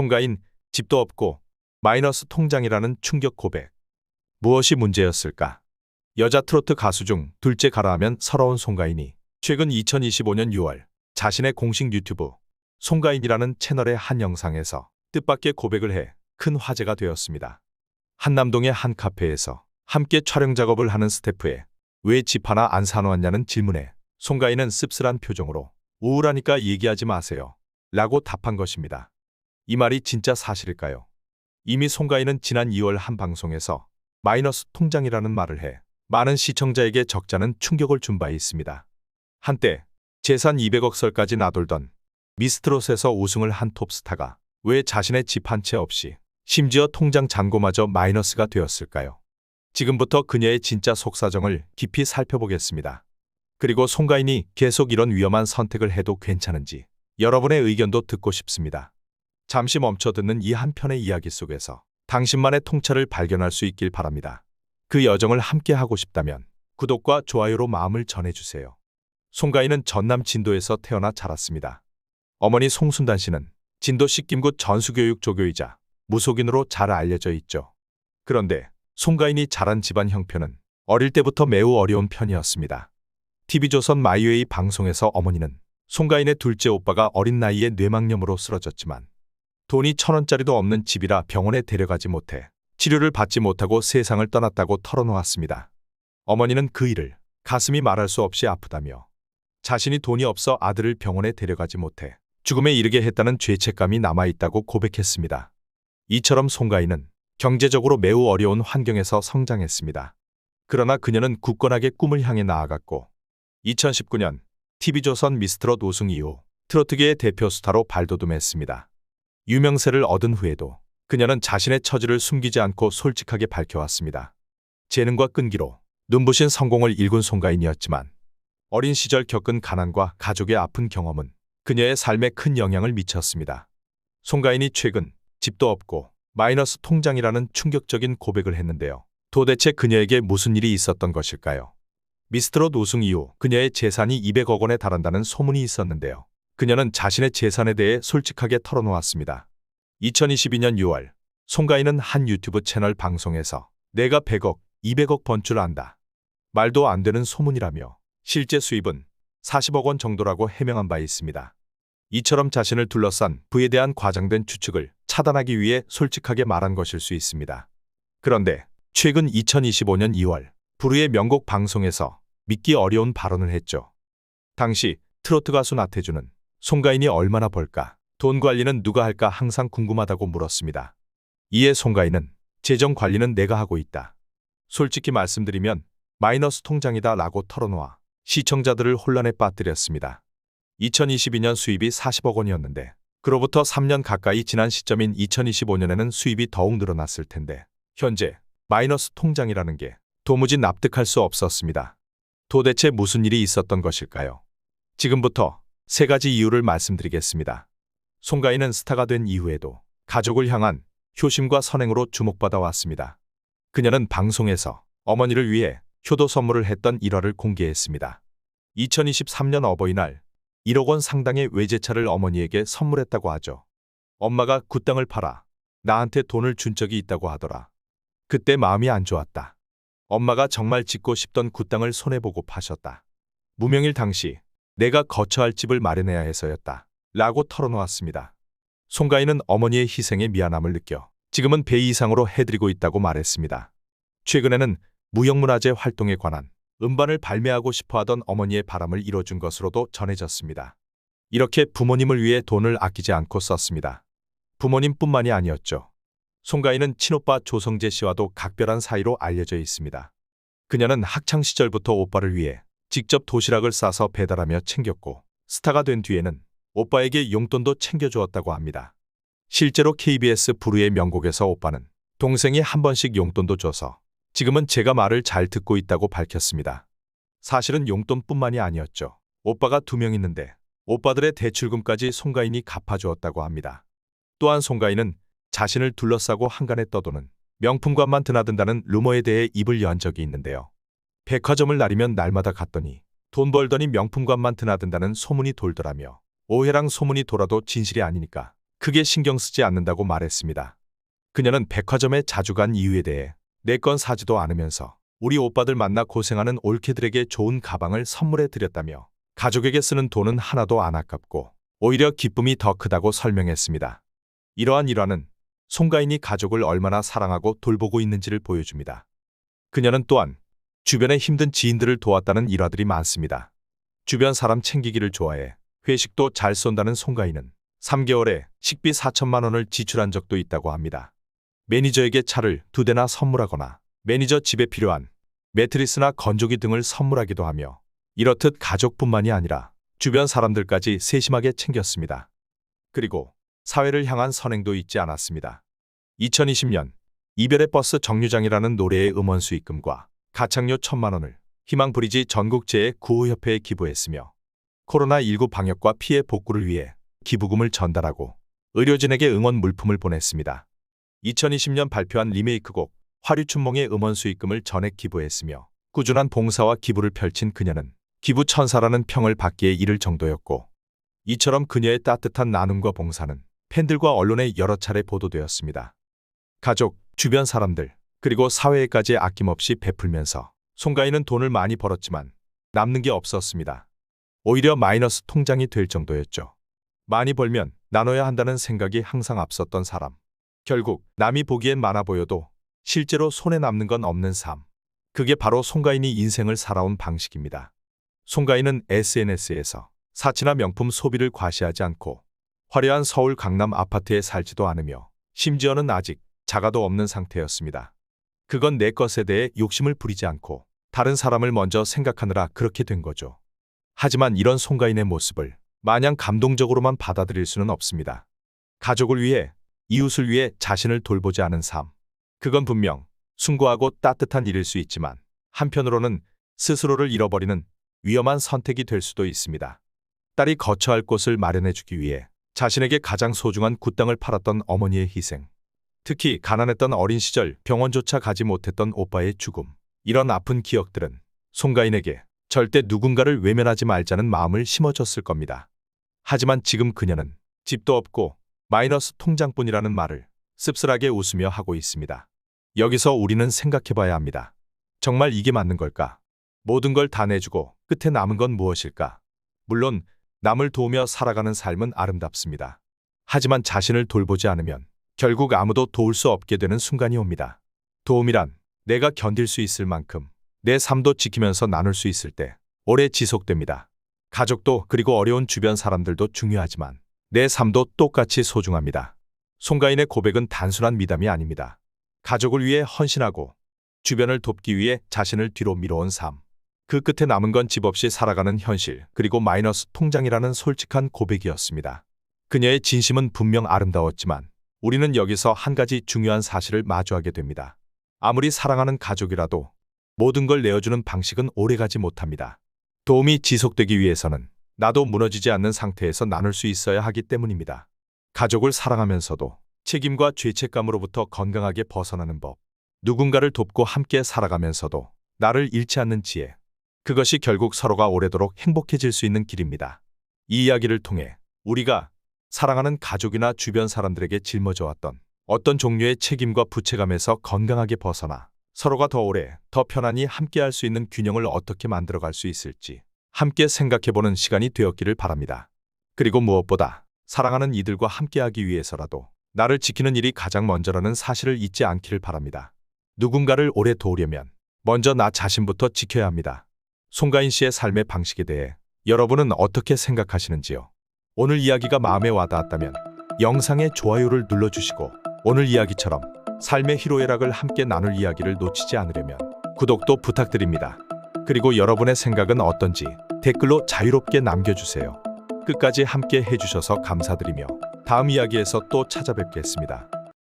송가인, 집도 없고 마이너스 통장이라는 충격 고백. 무엇이 문제였을까? 여자 트로트 가수 중 둘째 가라 하면 서러운 송가인이 최근 2025년 6월 자신의 공식 유튜브 송가인이라는 채널의 한 영상에서 뜻밖의 고백을 해 큰 화제가 되었습니다. 한남동의 한 카페에서 함께 촬영 작업을 하는 스태프에 왜 집 하나 안 사놓았냐는 질문에 송가인은 씁쓸한 표정으로 우울하니까 얘기하지 마세요 라고 답한 것입니다. 이 말이 진짜 사실일까요? 이미 송가인은 지난 2월 한 방송에서 마이너스 통장이라는 말을 해 많은 시청자에게 적잖은 충격을 준 바 있습니다. 한때 재산 200억 설까지 나돌던 미스트롯에서 우승을 한 톱스타가 왜 자신의 집 한 채 없이 심지어 통장 잔고마저 마이너스가 되었을까요? 지금부터 그녀의 진짜 속사정을 깊이 살펴보겠습니다. 그리고 송가인이 계속 이런 위험한 선택을 해도 괜찮은지 여러분의 의견도 듣고 싶습니다. 잠시 멈춰 듣는 이 한 편의 이야기 속에서 당신만의 통찰을 발견할 수 있길 바랍니다. 그 여정을 함께 하고 싶다면 구독과 좋아요로 마음을 전해주세요. 송가인은 전남 진도에서 태어나 자랐습니다. 어머니 송순단 씨는 진도 식김구 전수교육 조교이자 무속인으로 잘 알려져 있죠. 그런데 송가인이 자란 집안 형편은 어릴 때부터 매우 어려운 편이었습니다. TV조선 마이웨이 방송에서 어머니는 송가인의 둘째 오빠가 어린 나이에 뇌망염으로 쓰러졌지만 돈이 1,000원짜리도 없는 집이라 병원에 데려가지 못해 치료를 받지 못하고 세상을 떠났다고 털어놓았습니다. 어머니는 그 일을 가슴이 말할 수 없이 아프다며 자신이 돈이 없어 아들을 병원에 데려가지 못해 죽음에 이르게 했다는 죄책감이 남아있다고 고백했습니다. 이처럼 송가인은 경제적으로 매우 어려운 환경에서 성장했습니다. 그러나 그녀는 굳건하게 꿈을 향해 나아갔고 2019년 TV조선 미스트롯 우승 이후 트로트계의 대표 스타로 발돋움했습니다. 유명세를 얻은 후에도 그녀는 자신의 처지를 숨기지 않고 솔직하게 밝혀왔습니다. 재능과 끈기로 눈부신 성공을 일군 송가인이었지만 어린 시절 겪은 가난과 가족의 아픈 경험은 그녀의 삶에 큰 영향을 미쳤습니다. 송가인이 최근 집도 없고 마이너스 통장이라는 충격적인 고백을 했는데요. 도대체 그녀에게 무슨 일이 있었던 것일까요? 미스트롯 우승 이후 그녀의 재산이 200억 원에 달한다는 소문이 있었는데요. 그녀는 자신의 재산에 대해 솔직하게 털어놓았습니다. 2022년 6월 송가인은 한 유튜브 채널 방송에서 내가 100억, 200억 번 줄 안다. 말도 안 되는 소문이라며 실제 수입은 40억 원 정도라고 해명한 바 있습니다. 이처럼 자신을 둘러싼 부에 대한 과장된 추측을 차단하기 위해 솔직하게 말한 것일 수 있습니다. 그런데 최근 2025년 2월 부르의 명곡 방송에서 믿기 어려운 발언을 했죠. 당시 트로트 가수 나태주는 송가인이 얼마나 벌까, 돈 관리는 누가 할까 항상 궁금하다고 물었습니다. 이에 송가인은 재정 관리는 내가 하고 있다. 솔직히 말씀드리면 마이너스 통장이다 라고 털어놓아 시청자들을 혼란에 빠뜨렸습니다. 2022년 수입이 40억 원이었는데 그로부터 3년 가까이 지난 시점인 2025년에는 수입이 더욱 늘어났을 텐데 현재 마이너스 통장이라는 게 도무지 납득할 수 없었습니다. 도대체 무슨 일이 있었던 것일까요? 지금부터 3가지 이유를 말씀드리겠습니다. 송가인은 스타가 된 이후에도 가족을 향한 효심과 선행으로 주목받아 왔습니다. 그녀는 방송에서 어머니를 위해 효도 선물을 했던 일화를 공개했습니다. 2023년 어버이날 1억 원 상당의 외제차를 어머니에게 선물했다고 하죠. 엄마가 그 땅을 팔아 나한테 돈을 준 적이 있다고 하더라. 그때 마음이 안 좋았다. 엄마가 정말 짓고 싶던 그 땅을 손해보고 파셨다. 무명일 당시 내가 거처할 집을 마련해야 해서였다. 라고 털어놓았습니다. 송가인은 어머니의 희생에 미안함을 느껴 지금은 배 이상으로 해드리고 있다고 말했습니다. 최근에는 무형문화재 활동에 관한 음반을 발매하고 싶어하던 어머니의 바람을 이뤄준 것으로도 전해졌습니다. 이렇게 부모님을 위해 돈을 아끼지 않고 썼습니다. 부모님뿐만이 아니었죠. 송가인은 친오빠 조성재 씨와도 각별한 사이로 알려져 있습니다. 그녀는 학창시절부터 오빠를 위해 직접 도시락을 싸서 배달하며 챙겼고 스타가 된 뒤에는 오빠에게 용돈도 챙겨주었다고 합니다. 실제로 KBS 부르의 명곡에서 오빠는 동생이 한 번씩 용돈도 줘서 지금은 제가 말을 잘 듣고 있다고 밝혔습니다. 사실은 용돈뿐만이 아니었죠. 오빠가 2명 있는데 오빠들의 대출금까지 송가인이 갚아주었다고 합니다. 또한 송가인은 자신을 둘러싸고 한간에 떠도는 명품관만 드나든다는 루머에 대해 입을 연 적이 있는데요. 백화점을 날이면 날마다 갔더니 돈 벌더니 명품관만 드나든다는 소문이 돌더라며 오해랑 소문이 돌아도 진실이 아니니까 크게 신경 쓰지 않는다고 말했습니다. 그녀는 백화점에 자주 간 이유에 대해 내 건 사지도 않으면서 우리 오빠들 만나 고생하는 올케들에게 좋은 가방을 선물해 드렸다며 가족에게 쓰는 돈은 하나도 안 아깝고 오히려 기쁨이 더 크다고 설명했습니다. 이러한 일화는 송가인이 가족을 얼마나 사랑하고 돌보고 있는지를 보여줍니다. 그녀는 또한 주변의 힘든 지인들을 도왔다는 일화들이 많습니다. 주변 사람 챙기기를 좋아해 회식도 잘 쏜다는 송가인은 3개월에 식비 4천만 원을 지출한 적도 있다고 합니다. 매니저에게 차를 2대나 선물하거나 매니저 집에 필요한 매트리스나 건조기 등을 선물하기도 하며 이렇듯 가족뿐만이 아니라 주변 사람들까지 세심하게 챙겼습니다. 그리고 사회를 향한 선행도 잊지 않았습니다. 2020년 이별의 버스 정류장이라는 노래의 음원 수익금과 가창료 1,000만 원을 희망브리지 전국재해구호협회에 기부했으며 코로나19 방역과 피해 복구를 위해 기부금을 전달하고 의료진에게 응원 물품을 보냈습니다. 2020년 발표한 리메이크곡 화류춘몽의 음원 수익금을 전액 기부했으며 꾸준한 봉사와 기부를 펼친 그녀는 기부 천사라는 평을 받기에 이를 정도였고, 이처럼 그녀의 따뜻한 나눔과 봉사는 팬들과 언론에 여러 차례 보도되었습니다. 가족, 주변 사람들, 그리고 사회에까지 아낌없이 베풀면서 송가인은 돈을 많이 벌었지만 남는 게 없었습니다. 오히려 마이너스 통장이 될 정도였죠. 많이 벌면 나눠야 한다는 생각이 항상 앞섰던 사람. 결국 남이 보기엔 많아 보여도 실제로 손에 남는 건 없는 삶. 그게 바로 송가인이 인생을 살아온 방식입니다. 송가인은 SNS에서 사치나 명품 소비를 과시하지 않고 화려한 서울 강남 아파트에 살지도 않으며 심지어는 아직 자가도 없는 상태였습니다. 그건 내 것에 대해 욕심을 부리지 않고 다른 사람을 먼저 생각하느라 그렇게 된 거죠. 하지만 이런 송가인의 모습을 마냥 감동적으로만 받아들일 수는 없습니다. 가족을 위해, 이웃을 위해 자신을 돌보지 않은 삶. 그건 분명 숭고하고 따뜻한 일일 수 있지만 한편으로는 스스로를 잃어버리는 위험한 선택이 될 수도 있습니다. 딸이 거처할 곳을 마련해주기 위해 자신에게 가장 소중한 굿땅을 팔았던 어머니의 희생. 특히 가난했던 어린 시절 병원조차 가지 못했던 오빠의 죽음. 이런 아픈 기억들은 송가인에게 절대 누군가를 외면하지 말자는 마음을 심어줬을 겁니다. 하지만 지금 그녀는 집도 없고 마이너스 통장뿐이라는 말을 씁쓸하게 웃으며 하고 있습니다. 여기서 우리는 생각해봐야 합니다. 정말 이게 맞는 걸까? 모든 걸 다 내주고 끝에 남은 건 무엇일까? 물론 남을 도우며 살아가는 삶은 아름답습니다. 하지만 자신을 돌보지 않으면 결국 아무도 도울 수 없게 되는 순간이 옵니다. 도움이란 내가 견딜 수 있을 만큼 내 삶도 지키면서 나눌 수 있을 때 오래 지속됩니다. 가족도 그리고 어려운 주변 사람들도 중요하지만 내 삶도 똑같이 소중합니다. 송가인의 고백은 단순한 미담이 아닙니다. 가족을 위해 헌신하고 주변을 돕기 위해 자신을 뒤로 미뤄온 삶. 그 끝에 남은 건 집 없이 살아가는 현실, 그리고 마이너스 통장이라는 솔직한 고백이었습니다. 그녀의 진심은 분명 아름다웠지만 우리는 여기서 한 가지 중요한 사실을 마주하게 됩니다. 아무리 사랑하는 가족이라도 모든 걸 내어주는 방식은 오래가지 못합니다. 도움이 지속되기 위해서는 나도 무너지지 않는 상태에서 나눌 수 있어야 하기 때문입니다. 가족을 사랑하면서도 책임과 죄책감으로부터 건강하게 벗어나는 법. 누군가를 돕고 함께 살아가면서도 나를 잃지 않는 지혜. 그것이 결국 서로가 오래도록 행복해질 수 있는 길입니다. 이 이야기를 통해 우리가 사랑하는 가족이나 주변 사람들에게 짊어져왔던 어떤 종류의 책임과 부채감에서 건강하게 벗어나 서로가 더 오래, 더 편안히 함께할 수 있는 균형을 어떻게 만들어갈 수 있을지 함께 생각해보는 시간이 되었기를 바랍니다. 그리고 무엇보다 사랑하는 이들과 함께하기 위해서라도 나를 지키는 일이 가장 먼저라는 사실을 잊지 않기를 바랍니다. 누군가를 오래 도우려면 먼저 나 자신부터 지켜야 합니다. 송가인 씨의 삶의 방식에 대해 여러분은 어떻게 생각하시는지요? 오늘 이야기가 마음에 와닿았다면 영상에 좋아요를 눌러주시고 오늘 이야기처럼 삶의 희로애락을 함께 나눌 이야기를 놓치지 않으려면 구독도 부탁드립니다. 그리고 여러분의 생각은 어떤지 댓글로 자유롭게 남겨주세요. 끝까지 함께 해주셔서 감사드리며 다음 이야기에서 또 찾아뵙겠습니다.